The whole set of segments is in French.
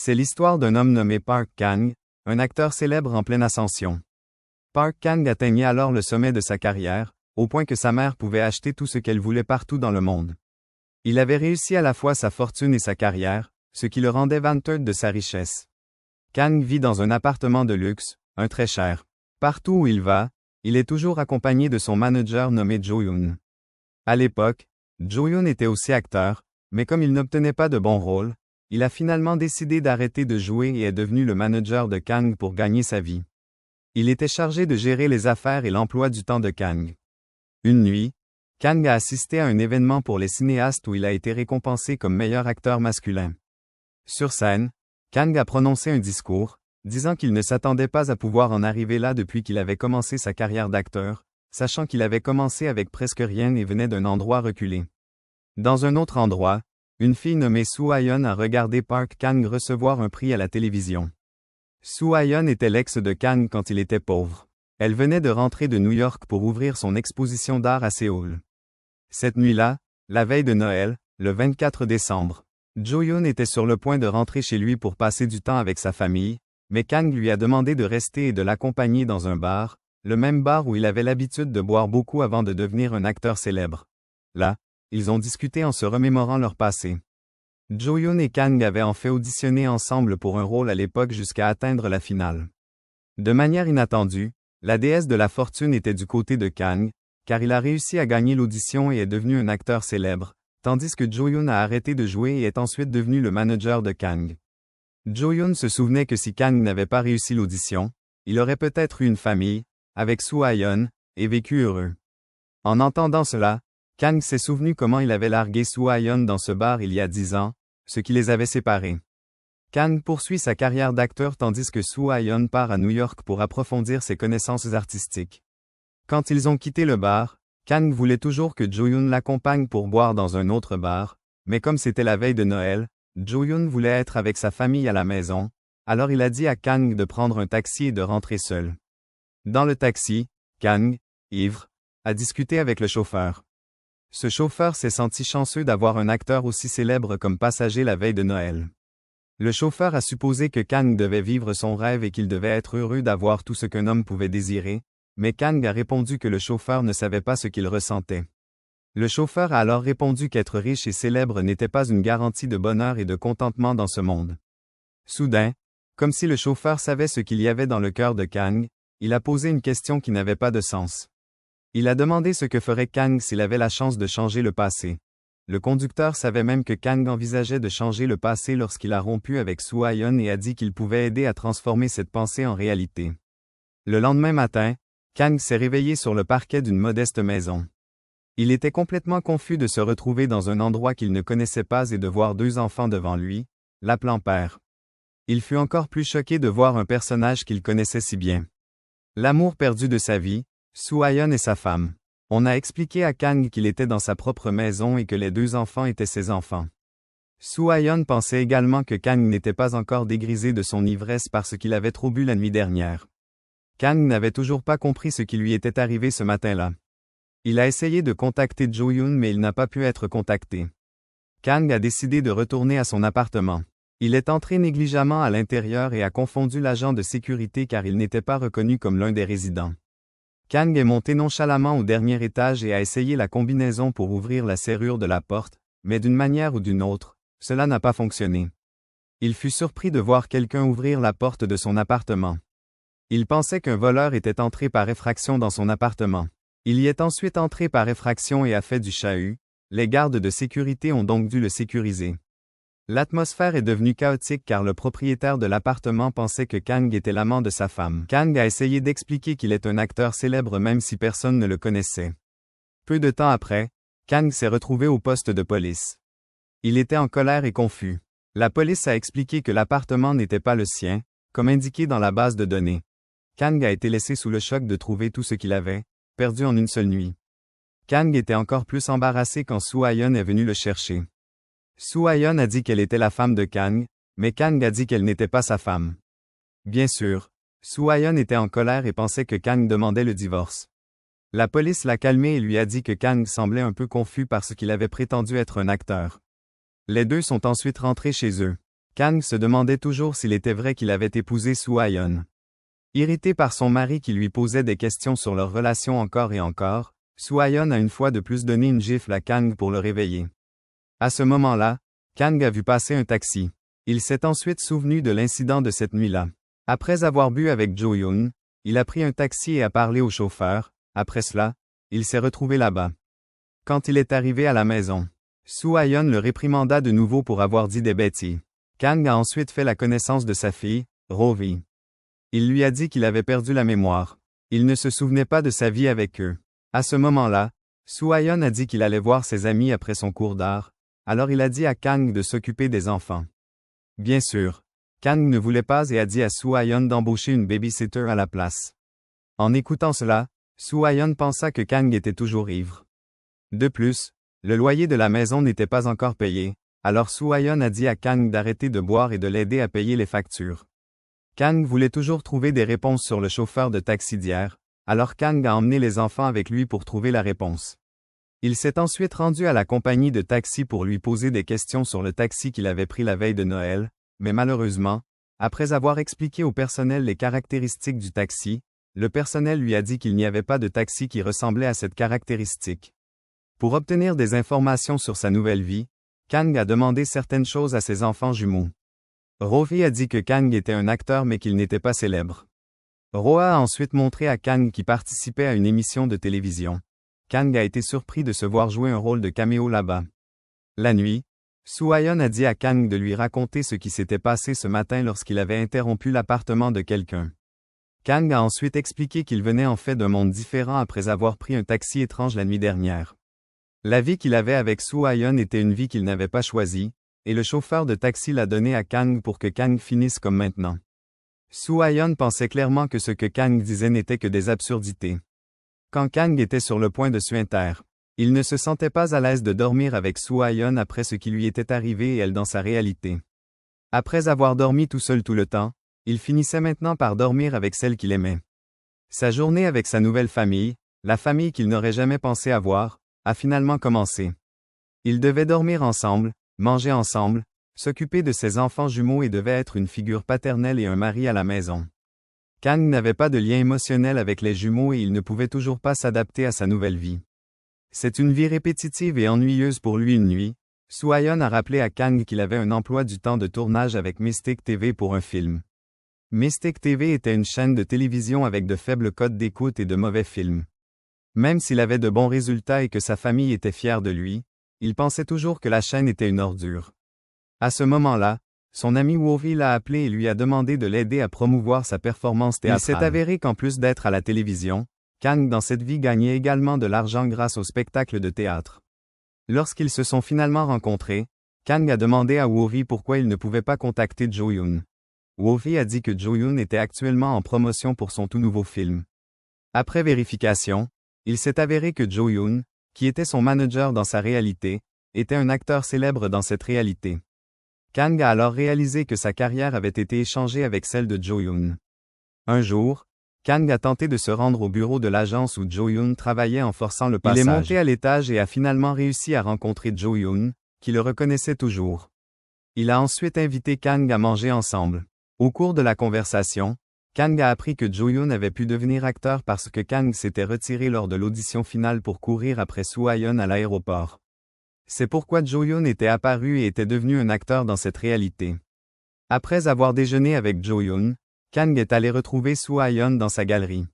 C'est l'histoire d'un homme nommé Park Kang, un acteur célèbre en pleine ascension. Park Kang atteignait alors le sommet de sa carrière, au point que sa mère pouvait acheter tout ce qu'elle voulait partout dans le monde. Il avait réussi à la fois sa fortune et sa carrière, ce qui le rendait vanteur de sa richesse. Kang vit dans un appartement de luxe, un très cher. Partout où il va, il est toujours accompagné de son manager nommé Jo-yoon. À l'époque, Jo-yoon était aussi acteur, mais comme il n'obtenait pas de bons rôles, il a finalement décidé d'arrêter de jouer et est devenu le manager de Kang pour gagner sa vie. Il était chargé de gérer les affaires et l'emploi du temps de Kang. Une nuit, Kang a assisté à un événement pour les cinéastes où il a été récompensé comme meilleur acteur masculin. Sur scène, Kang a prononcé un discours, disant qu'il ne s'attendait pas à pouvoir en arriver là depuis qu'il avait commencé sa carrière d'acteur, sachant qu'il avait commencé avec presque rien et venait d'un endroit reculé. Dans un autre endroit, une fille nommée Soo Ha-yeon a regardé Park Kang recevoir un prix à la télévision. Soo Ha-yeon était l'ex de Kang quand il était pauvre. Elle venait de rentrer de New York pour ouvrir son exposition d'art à Séoul. Cette nuit-là, la veille de Noël, le 24 décembre, Jo-yoon était sur le point de rentrer chez lui pour passer du temps avec sa famille, mais Kang lui a demandé de rester et de l'accompagner dans un bar, le même bar où il avait l'habitude de boire beaucoup avant de devenir un acteur célèbre. Là, ils ont discuté en se remémorant leur passé. Jo-yoon et Kang avaient en fait auditionné ensemble pour un rôle à l'époque jusqu'à atteindre la finale. De manière inattendue, la déesse de la fortune était du côté de Kang, car il a réussi à gagner l'audition et est devenu un acteur célèbre, tandis que Jo-yoon a arrêté de jouer et est ensuite devenu le manager de Kang. Jo-yoon se souvenait que si Kang n'avait pas réussi l'audition, il aurait peut-être eu une famille, avec Soo Ha-yeon, et vécu heureux. En entendant cela, Kang s'est souvenu comment il avait largué Soo Ha-yeon dans ce bar il y a 10 ans, ce qui les avait séparés. Kang poursuit sa carrière d'acteur tandis que Soo Ha-yeon part à New York pour approfondir ses connaissances artistiques. Quand ils ont quitté le bar, Kang voulait toujours que Jo-yoon l'accompagne pour boire dans un autre bar, mais comme c'était la veille de Noël, Jo-yoon voulait être avec sa famille à la maison, alors il a dit à Kang de prendre un taxi et de rentrer seul. Dans le taxi, Kang, ivre, a discuté avec le chauffeur. Ce chauffeur s'est senti chanceux d'avoir un acteur aussi célèbre comme passager la veille de Noël. Le chauffeur a supposé que Kang devait vivre son rêve et qu'il devait être heureux d'avoir tout ce qu'un homme pouvait désirer, mais Kang a répondu que le chauffeur ne savait pas ce qu'il ressentait. Le chauffeur a alors répondu qu'être riche et célèbre n'était pas une garantie de bonheur et de contentement dans ce monde. Soudain, comme si le chauffeur savait ce qu'il y avait dans le cœur de Kang, il a posé une question qui n'avait pas de sens. Il a demandé ce que ferait Kang s'il avait la chance de changer le passé. Le conducteur savait même que Kang envisageait de changer le passé lorsqu'il a rompu avec Soo Ha-yeon et a dit qu'il pouvait aider à transformer cette pensée en réalité. Le lendemain matin, Kang s'est réveillé sur le parquet d'une modeste maison. Il était complètement confus de se retrouver dans un endroit qu'il ne connaissait pas et de voir 2 enfants devant lui, l'appelant père. Il fut encore plus choqué de voir un personnage qu'il connaissait si bien. L'amour perdu de sa vie, Soo Ha-yeon et sa femme. On a expliqué à Kang qu'il était dans sa propre maison et que les 2 enfants étaient ses enfants. Soo Ha-yeon pensait également que Kang n'était pas encore dégrisé de son ivresse parce qu'il avait trop bu la nuit dernière. Kang n'avait toujours pas compris ce qui lui était arrivé ce matin-là. Il a essayé de contacter Jo-yoon mais il n'a pas pu être contacté. Kang a décidé de retourner à son appartement. Il est entré négligemment à l'intérieur et a confondu l'agent de sécurité car il n'était pas reconnu comme l'un des résidents. Kang est monté nonchalamment au dernier étage et a essayé la combinaison pour ouvrir la serrure de la porte, mais d'une manière ou d'une autre, cela n'a pas fonctionné. Il fut surpris de voir quelqu'un ouvrir la porte de son appartement. Il pensait qu'un voleur était entré par effraction dans son appartement. Il y est ensuite entré par effraction et a fait du chahut. Les gardes de sécurité ont donc dû le sécuriser. L'atmosphère est devenue chaotique car le propriétaire de l'appartement pensait que Kang était l'amant de sa femme. Kang a essayé d'expliquer qu'il est un acteur célèbre même si personne ne le connaissait. Peu de temps après, Kang s'est retrouvé au poste de police. Il était en colère et confus. La police a expliqué que l'appartement n'était pas le sien, comme indiqué dans la base de données. Kang a été laissé sous le choc de trouver tout ce qu'il avait, perdu en une seule nuit. Kang était encore plus embarrassé quand Soo Ha-yeon est venu le chercher. Soo Ha-yeon a dit qu'elle était la femme de Kang, mais Kang a dit qu'elle n'était pas sa femme. Bien sûr, Soo Ha-yeon était en colère et pensait que Kang demandait le divorce. La police l'a calmé et lui a dit que Kang semblait un peu confus parce qu'il avait prétendu être un acteur. Les 2 sont ensuite rentrés chez eux. Kang se demandait toujours s'il était vrai qu'il avait épousé Soo-Ayeon. Irrité par son mari qui lui posait des questions sur leur relation encore et encore, Soo-Ayeon a une fois de plus donné une gifle à Kang pour le réveiller. À ce moment-là, Kang a vu passer un taxi. Il s'est ensuite souvenu de l'incident de cette nuit-là. Après avoir bu avec Jo-yoon, il a pris un taxi et a parlé au chauffeur. Après cela, il s'est retrouvé là-bas. Quand il est arrivé à la maison, Soo-Ayeon le réprimanda de nouveau pour avoir dit des bêtises. Kang a ensuite fait la connaissance de sa fille, Rovi. Il lui a dit qu'il avait perdu la mémoire. Il ne se souvenait pas de sa vie avec eux. À ce moment-là, Soo-Ayeon a dit qu'il allait voir ses amis après son cours d'art, alors il a dit à Kang de s'occuper des enfants. Bien sûr, Kang ne voulait pas et a dit à Soo-Ayeon d'embaucher une babysitter à la place. En écoutant cela, Soo-Ayeon pensa que Kang était toujours ivre. De plus, le loyer de la maison n'était pas encore payé, alors Soo-Ayeon a dit à Kang d'arrêter de boire et de l'aider à payer les factures. Kang voulait toujours trouver des réponses sur le chauffeur de taxi d'hier, alors Kang a emmené les enfants avec lui pour trouver la réponse. Il s'est ensuite rendu à la compagnie de taxi pour lui poser des questions sur le taxi qu'il avait pris la veille de Noël, mais malheureusement, après avoir expliqué au personnel les caractéristiques du taxi, le personnel lui a dit qu'il n'y avait pas de taxi qui ressemblait à cette caractéristique. Pour obtenir des informations sur sa nouvelle vie, Kang a demandé certaines choses à ses enfants jumeaux. Rovi a dit que Kang était un acteur mais qu'il n'était pas célèbre. Roa a ensuite montré à Kang qui participait à une émission de télévision. Kang a été surpris de se voir jouer un rôle de caméo là-bas. La nuit, Soo-Ayeon a dit à Kang de lui raconter ce qui s'était passé ce matin lorsqu'il avait interrompu l'appartement de quelqu'un. Kang a ensuite expliqué qu'il venait en fait d'un monde différent après avoir pris un taxi étrange la nuit dernière. La vie qu'il avait avec Soo-Ayeon était une vie qu'il n'avait pas choisie, et le chauffeur de taxi l'a donnée à Kang pour que Kang finisse comme maintenant. Soo-Ayeon pensait clairement que ce que Kang disait n'était que des absurdités. Quand Kang était sur le point de suinter, il ne se sentait pas à l'aise de dormir avec Soo-Ayeon après ce qui lui était arrivé et elle dans sa réalité. Après avoir dormi tout seul tout le temps, il finissait maintenant par dormir avec celle qu'il aimait. Sa journée avec sa nouvelle famille, la famille qu'il n'aurait jamais pensé avoir, a finalement commencé. Ils devaient dormir ensemble, manger ensemble, s'occuper de ses enfants jumeaux et devait être une figure paternelle et un mari à la maison. Kang n'avait pas de lien émotionnel avec les jumeaux et il ne pouvait toujours pas s'adapter à sa nouvelle vie. C'est une vie répétitive et ennuyeuse pour lui une nuit. Soo-Ayeon a rappelé à Kang qu'il avait un emploi du temps de tournage avec Mystic TV pour un film. Mystic TV était une chaîne de télévision avec de faibles codes d'écoute et de mauvais films. Même s'il avait de bons résultats et que sa famille était fière de lui, il pensait toujours que la chaîne était une ordure. À ce moment-là, son ami Wovi l'a appelé et lui a demandé de l'aider à promouvoir sa performance théâtrale. Il s'est avéré qu'en plus d'être à la télévision, Kang dans cette vie gagnait également de l'argent grâce au spectacle de théâtre. Lorsqu'ils se sont finalement rencontrés, Kang a demandé à Wovi pourquoi il ne pouvait pas contacter Jo-yoon. Wovi a dit que Jo-yoon était actuellement en promotion pour son tout nouveau film. Après vérification, il s'est avéré que Jo-yoon, qui était son manager dans sa réalité, était un acteur célèbre dans cette réalité. Kang a alors réalisé que sa carrière avait été échangée avec celle de Jo-yoon. Un jour, Kang a tenté de se rendre au bureau de l'agence où Jo-yoon travaillait en forçant le passage. Il est monté à l'étage et a finalement réussi à rencontrer Jo-yoon, qui le reconnaissait toujours. Il a ensuite invité Kang à manger ensemble. Au cours de la conversation, Kang a appris que Jo-yoon avait pu devenir acteur parce que Kang s'était retiré lors de l'audition finale pour courir après Soo-Ayeon à l'aéroport. C'est pourquoi Jo-yoon était apparu et était devenu un acteur dans cette réalité. Après avoir déjeuné avec Jo-yoon, Kang est allé retrouver Soo-Ayeon dans sa galerie.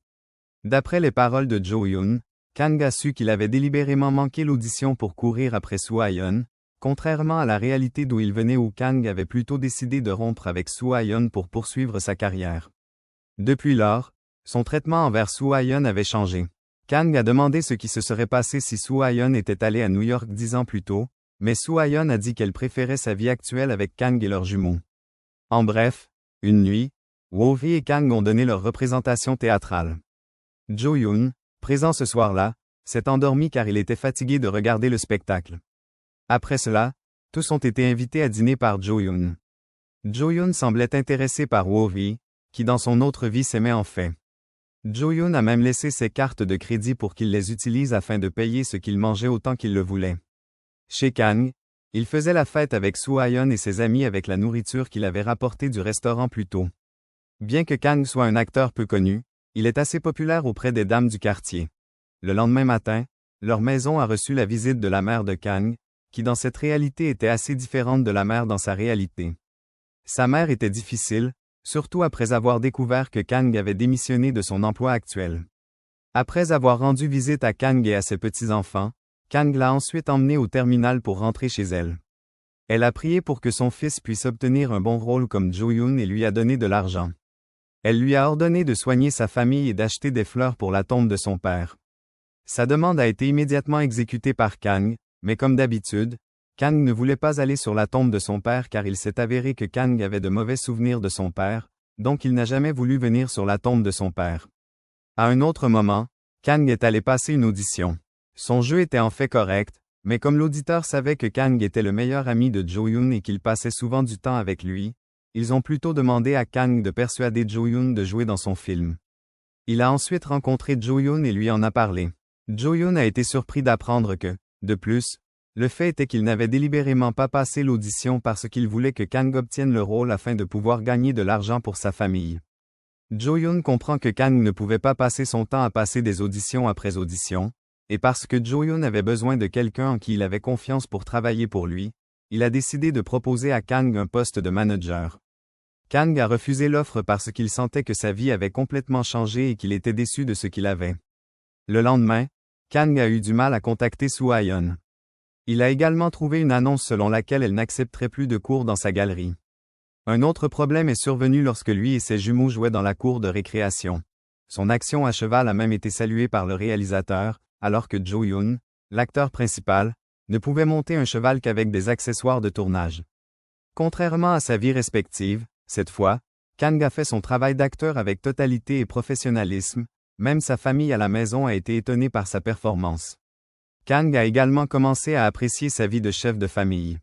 D'après les paroles de Jo-yoon, Kang a su qu'il avait délibérément manqué l'audition pour courir après Soo-Ayeon, contrairement à la réalité d'où il venait où Kang avait plutôt décidé de rompre avec Soo-Ayeon pour poursuivre sa carrière. Depuis lors, son traitement envers Soo-Ayeon avait changé. Kang a demandé ce qui se serait passé si Soo-Ayeon était allée à New York 10 ans plus tôt, mais Soo-Ayeon a dit qu'elle préférait sa vie actuelle avec Kang et leurs jumeaux. En bref, une nuit, Wovi et Kang ont donné leur représentation théâtrale. Jo-yoon, présent ce soir-là, s'est endormi car il était fatigué de regarder le spectacle. Après cela, tous ont été invités à dîner par Jo-yoon. Jo-yoon semblait intéressé par Wovi, qui dans son autre vie s'aimait en fait. Jo-yoon a même laissé ses cartes de crédit pour qu'il les utilise afin de payer ce qu'il mangeait autant qu'il le voulait. Chez Kang, Il faisait la fête avec Soo Ha-yeon et ses amis avec la nourriture qu'il avait rapportée du restaurant plus tôt. Bien que Kang soit un acteur peu connu, il est assez populaire auprès des dames du quartier. Le lendemain matin, leur maison a reçu la visite de la mère de Kang, qui dans cette réalité était assez différente de la mère dans sa réalité. Sa mère était difficile, surtout après avoir découvert que Kang avait démissionné de son emploi actuel. Après avoir rendu visite à Kang et à ses petits-enfants, Kang l'a ensuite emmenée au terminal pour rentrer chez elle. Elle a prié pour que son fils puisse obtenir un bon rôle comme Jo-yoon et lui a donné de l'argent. Elle lui a ordonné de soigner sa famille et d'acheter des fleurs pour la tombe de son père. Sa demande a été immédiatement exécutée par Kang, mais comme d'habitude, Kang ne voulait pas aller sur la tombe de son père car il s'est avéré que Kang avait de mauvais souvenirs de son père, donc il n'a jamais voulu venir sur la tombe de son père. À un autre moment, Kang est allé passer une audition. Son jeu était en fait correct, mais comme l'auditeur savait que Kang était le meilleur ami de Jo-yoon et qu'il passait souvent du temps avec lui, ils ont plutôt demandé à Kang de persuader Jo-yoon de jouer dans son film. Il a ensuite rencontré Jo-yoon et lui en a parlé. Jo-yoon a été surpris d'apprendre que, de plus, le fait était qu'il n'avait délibérément pas passé l'audition parce qu'il voulait que Kang obtienne le rôle afin de pouvoir gagner de l'argent pour sa famille. Jo-yoon comprend que Kang ne pouvait pas passer son temps à passer des auditions après audition, et parce que Jo-yoon avait besoin de quelqu'un en qui il avait confiance pour travailler pour lui, il a décidé de proposer à Kang un poste de manager. Kang a refusé l'offre parce qu'il sentait que sa vie avait complètement changé et qu'il était déçu de ce qu'il avait. Le lendemain, Kang a eu du mal à contacter Soo Ha-yeon. Il a également trouvé une annonce selon laquelle elle n'accepterait plus de cours dans sa galerie. Un autre problème est survenu lorsque lui et ses jumeaux jouaient dans la cour de récréation. Son action à cheval a même été saluée par le réalisateur, alors que Jo-yoon, l'acteur principal, ne pouvait monter un cheval qu'avec des accessoires de tournage. Contrairement à sa vie respective, cette fois, Kang a fait son travail d'acteur avec totalité et professionnalisme, même sa famille à la maison a été étonnée par sa performance. Kang a également commencé à apprécier sa vie de chef de famille.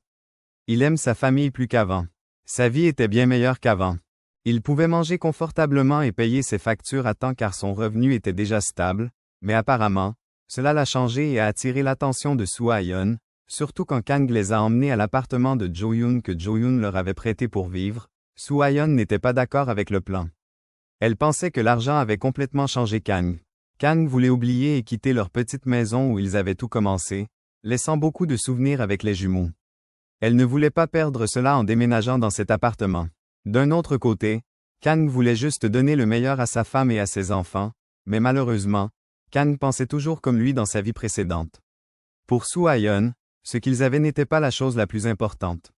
Il aime sa famille plus qu'avant. Sa vie était bien meilleure qu'avant. Il pouvait manger confortablement et payer ses factures à temps car son revenu était déjà stable, mais apparemment, cela l'a changé et a attiré l'attention de Soo Ha-yeon, surtout quand Kang les a emmenés à l'appartement de Jo-yoon que Jo-yoon leur avait prêté pour vivre. Soo Ha-yeon n'était pas d'accord avec le plan. Elle pensait que l'argent avait complètement changé Kang. Kang voulait oublier et quitter leur petite maison où ils avaient tout commencé, laissant beaucoup de souvenirs avec les jumeaux. Elle ne voulait pas perdre cela en déménageant dans cet appartement. D'un autre côté, Kang voulait juste donner le meilleur à sa femme et à ses enfants, mais malheureusement, Kang pensait toujours comme lui dans sa vie précédente. Pour Soo Ha-yeon, ce qu'ils avaient n'était pas la chose la plus importante.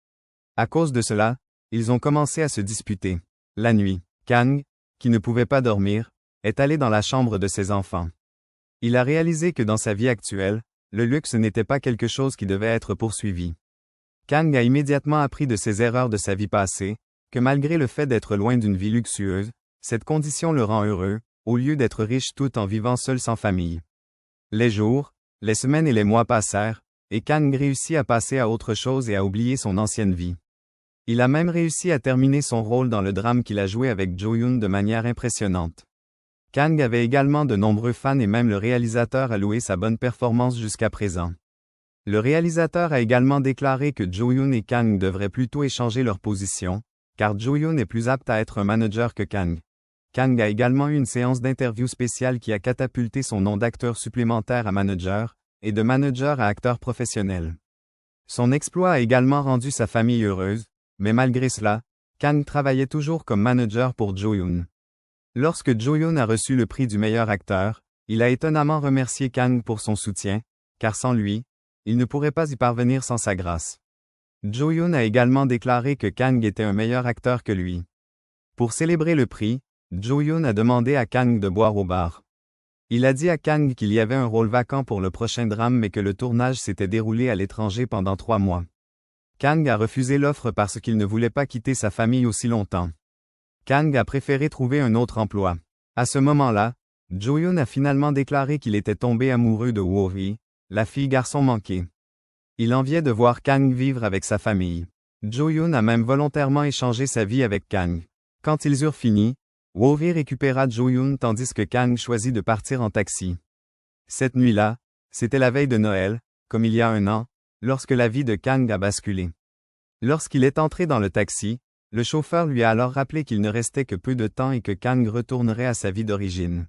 À cause de cela, ils ont commencé à se disputer. La nuit, Kang, qui ne pouvait pas dormir, est allé dans la chambre de ses enfants. Il a réalisé que dans sa vie actuelle, le luxe n'était pas quelque chose qui devait être poursuivi. Kang a immédiatement appris de ses erreurs de sa vie passée, que malgré le fait d'être loin d'une vie luxueuse, cette condition le rend heureux, au lieu d'être riche tout en vivant seul sans famille. Les jours, les semaines et les mois passèrent, et Kang réussit à passer à autre chose et à oublier son ancienne vie. Il a même réussi à terminer son rôle dans le drame qu'il a joué avec Jo-yoon de manière impressionnante. Kang avait également de nombreux fans et même le réalisateur a loué sa bonne performance jusqu'à présent. Le réalisateur a également déclaré que Jo-yoon et Kang devraient plutôt échanger leur position, car Jo-yoon est plus apte à être un manager que Kang. Kang a également eu une séance d'interview spéciale qui a catapulté son nom d'acteur supplémentaire à manager, et de manager à acteur professionnel. Son exploit a également rendu sa famille heureuse, mais malgré cela, Kang travaillait toujours comme manager pour Jo-yoon. Lorsque Jo-yoon a reçu le prix du meilleur acteur, il a étonnamment remercié Kang pour son soutien, car sans lui, il ne pourrait pas y parvenir sans sa grâce. Jo-yoon a également déclaré que Kang était un meilleur acteur que lui. Pour célébrer le prix, Jo-yoon a demandé à Kang de boire au bar. Il a dit à Kang qu'il y avait un rôle vacant pour le prochain drame mais que le tournage s'était déroulé à l'étranger pendant 3 mois. Kang a refusé l'offre parce qu'il ne voulait pas quitter sa famille aussi longtemps. Kang a préféré trouver un autre emploi. À ce moment-là, Jo-yoon a finalement déclaré qu'il était tombé amoureux de Woo-hee, la fille garçon manqué. Il enviait de voir Kang vivre avec sa famille. Jo-yoon a même volontairement échangé sa vie avec Kang. Quand ils eurent fini, Woo-hee récupéra Jo-yoon tandis que Kang choisit de partir en taxi. Cette nuit-là, c'était la veille de Noël, comme il y a un an, lorsque la vie de Kang a basculé. Lorsqu'il est entré dans le taxi, le chauffeur lui a alors rappelé qu'il ne restait que peu de temps et que Kang retournerait à sa vie d'origine.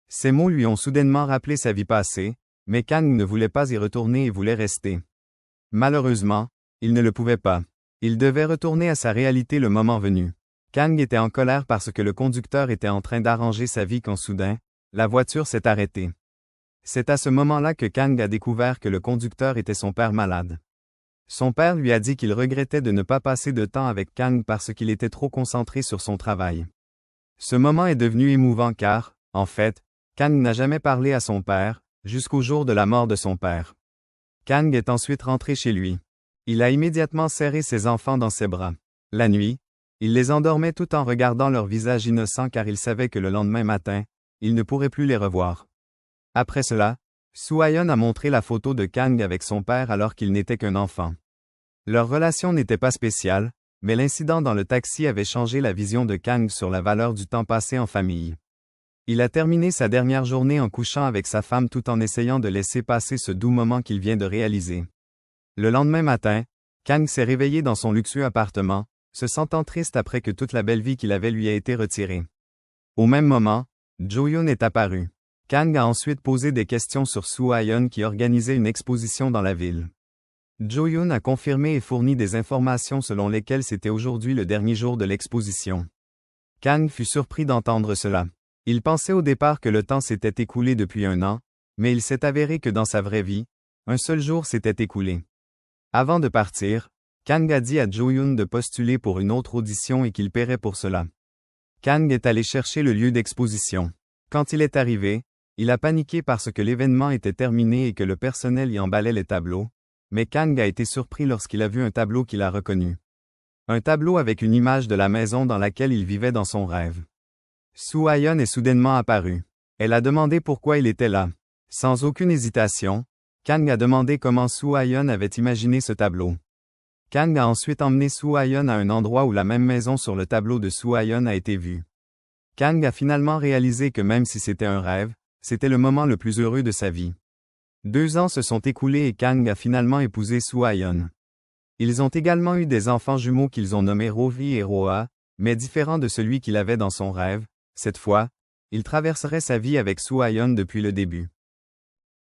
Ces mots lui ont soudainement rappelé sa vie passée, mais Kang ne voulait pas y retourner et voulait rester. Malheureusement, il ne le pouvait pas. Il devait retourner à sa réalité le moment venu. Kang était en colère parce que le conducteur était en train d'arranger sa vie quand soudain, la voiture s'est arrêtée. C'est à ce moment-là que Kang a découvert que le conducteur était son père malade. Son père lui a dit qu'il regrettait de ne pas passer de temps avec Kang parce qu'il était trop concentré sur son travail. Ce moment est devenu émouvant car, en fait, Kang n'a jamais parlé à son père, jusqu'au jour de la mort de son père. Kang est ensuite rentré chez lui. Il a immédiatement serré ses enfants dans ses bras. La nuit, il les endormait tout en regardant leur visage innocent car il savait que le lendemain matin, il ne pourrait plus les revoir. Après cela, Soo-Hyun a montré la photo de Kang avec son père alors qu'il n'était qu'un enfant. Leur relation n'était pas spéciale, mais l'incident dans le taxi avait changé la vision de Kang sur la valeur du temps passé en famille. Il a terminé sa dernière journée en couchant avec sa femme tout en essayant de laisser passer ce doux moment qu'il vient de réaliser. Le lendemain matin, Kang s'est réveillé dans son luxueux appartement, se sentant triste après que toute la belle vie qu'il avait lui a été retirée. Au même moment, Jo-Yoon est apparu. Kang a ensuite posé des questions sur Soo-Hyun qui organisait une exposition dans la ville. Jo-Yoon a confirmé et fourni des informations selon lesquelles c'était aujourd'hui le dernier jour de l'exposition. Kang fut surpris d'entendre cela. Il pensait au départ que le temps s'était écoulé depuis 1 an, mais il s'est avéré que dans sa vraie vie, un seul jour s'était écoulé. Avant de partir, Kang a dit à Jo-Yoon de postuler pour une autre audition et qu'il paierait pour cela. Kang est allé chercher le lieu d'exposition. Quand il est arrivé, il a paniqué parce que l'événement était terminé et que le personnel y emballait les tableaux, mais Kang a été surpris lorsqu'il a vu un tableau qu'il a reconnu. Un tableau avec une image de la maison dans laquelle il vivait dans son rêve. Soo-Hyun est soudainement apparue. Elle a demandé pourquoi il était là. Sans aucune hésitation, Kang a demandé comment Soo-Hyun avait imaginé ce tableau. Kang a ensuite emmené Soo-Hyun à un endroit où la même maison sur le tableau de Soo-Hyun a été vue. Kang a finalement réalisé que même si c'était un rêve, c'était le moment le plus heureux de sa vie. 2 ans se sont écoulés et Kang a finalement épousé Soo-Hyun. Ils ont également eu des enfants jumeaux qu'ils ont nommés Rovi et Roa, mais différents de celui qu'il avait dans son rêve. Cette fois, il traverserait sa vie avec Soo-Hyun depuis le début.